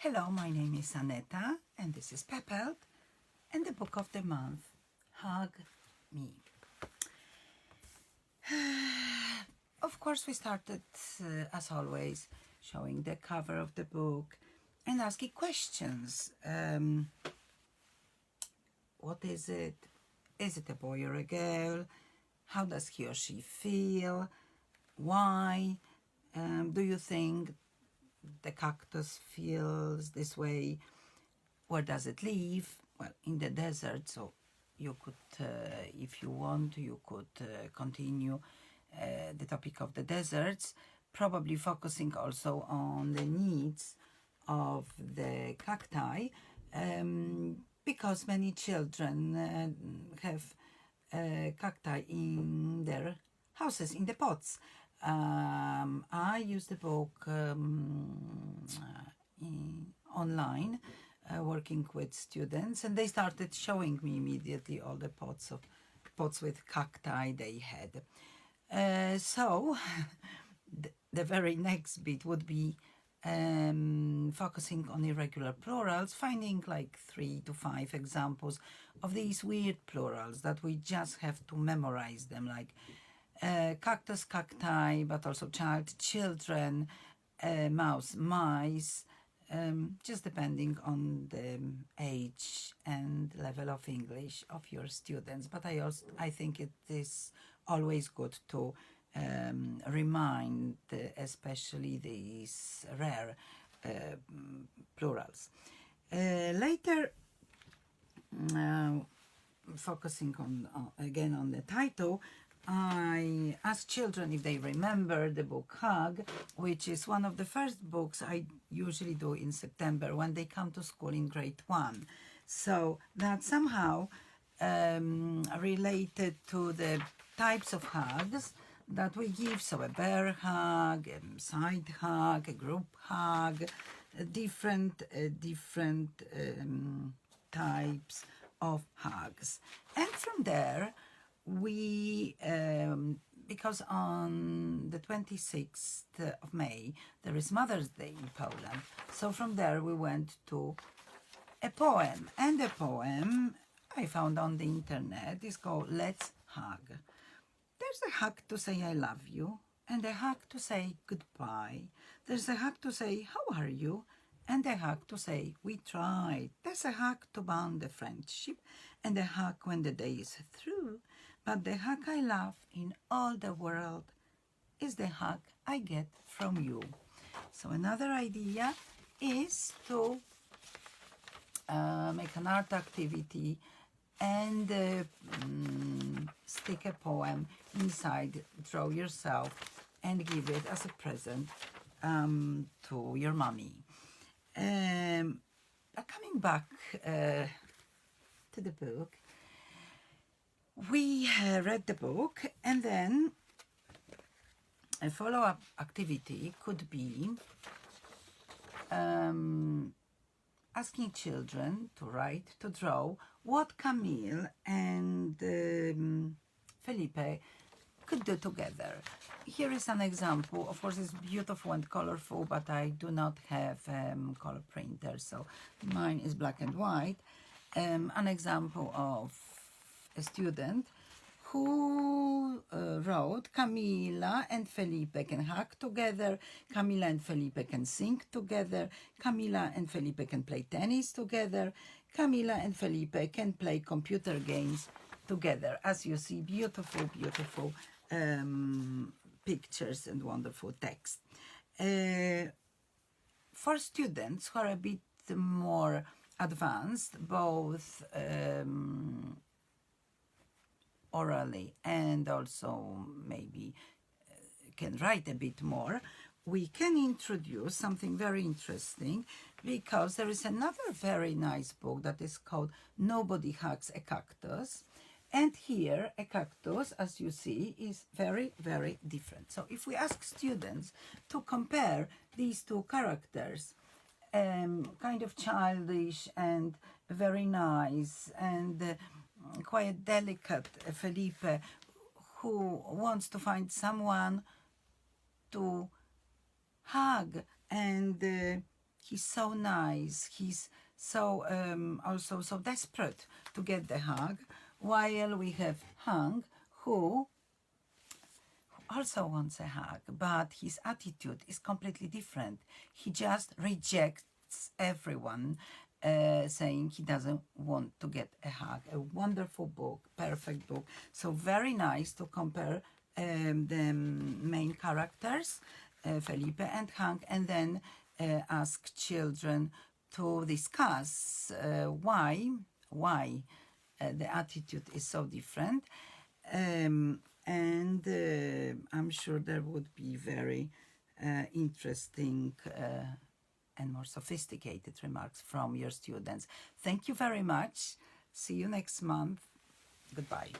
Hello, my name is Anneta, and this is PEPELT, and the book of the month, Hug Me. Of course, we started, as always, showing the cover of the book and asking questions. What is it? Is it a boy or a girl? How does he or she feel? Why? Do you think the cactus feels this way? Where does it live? Well, in the desert, so you could, if you want, you could continue the topic of the deserts, probably focusing also on the needs of the cacti, because many children have cacti in their houses, in the pots. I use the book online, working with students, and they started showing me immediately all the pots with cacti they had. So the very next bit would be focusing on irregular plurals, finding like 3 to 5 examples of these weird plurals that we just have to memorize them, like cactus, cacti, but also child, children, mouse, mice, just depending on the age and level of English of your students. But I think it is always good to remind especially these rare plurals. Later, focusing on again on the title, I asked children if they remember the book Hug, which is one of the first books I usually do in September when they come to school in grade 1. So that somehow related to the types of hugs that we give. So a bear hug, a side hug, a group hug, different types of hugs. And from there, we, because on the 26th of May, there is Mother's Day in Poland. So from there we went to a poem. And the poem I found on the internet is called Let's Hug. There's a hug to say I love you, and a hug to say goodbye. There's a hug to say how are you, and a hug to say we tried. There's a hug to bond the friendship, and a hug when the day is through. But the hug I love in all the world is the hug I get from you. So another idea is to make an art activity and stick a poem inside, draw yourself, and give it as a present to your mommy. Coming back to the book, we read the book, and then a follow-up activity could be asking children to write, to draw what Camille and Felipe could do together. Here is an example. Of course, it's beautiful and colorful, but I do not have color printer, so mine is black and white. An example of a student who wrote Camila and Felipe can hug together, Camila and Felipe can sing together, Camila and Felipe can play tennis together, Camila and Felipe can play computer games together. As you see, beautiful, beautiful pictures and wonderful text. For students who are a bit more advanced, both orally and also maybe can write a bit more, we can introduce something very interesting, because there is another very nice book that is called Nobody Hugs a Cactus. And here a cactus, as you see, is very, very different. So if we ask students to compare these two characters, kind of childish and very nice and quite delicate Felipe, who wants to find someone to hug and he's so nice, he's so also so desperate to get the hug, while we have Hank, who also wants a hug, but his attitude is completely different. He just rejects everyone, saying he doesn't want to get a hug. A wonderful book, perfect book. So very nice to compare the main characters, Felipe and Hank, and then ask children to discuss why the attitude is so different. And I'm sure there would be very interesting and more sophisticated remarks from your students. Thank you very much. See you next month. Goodbye.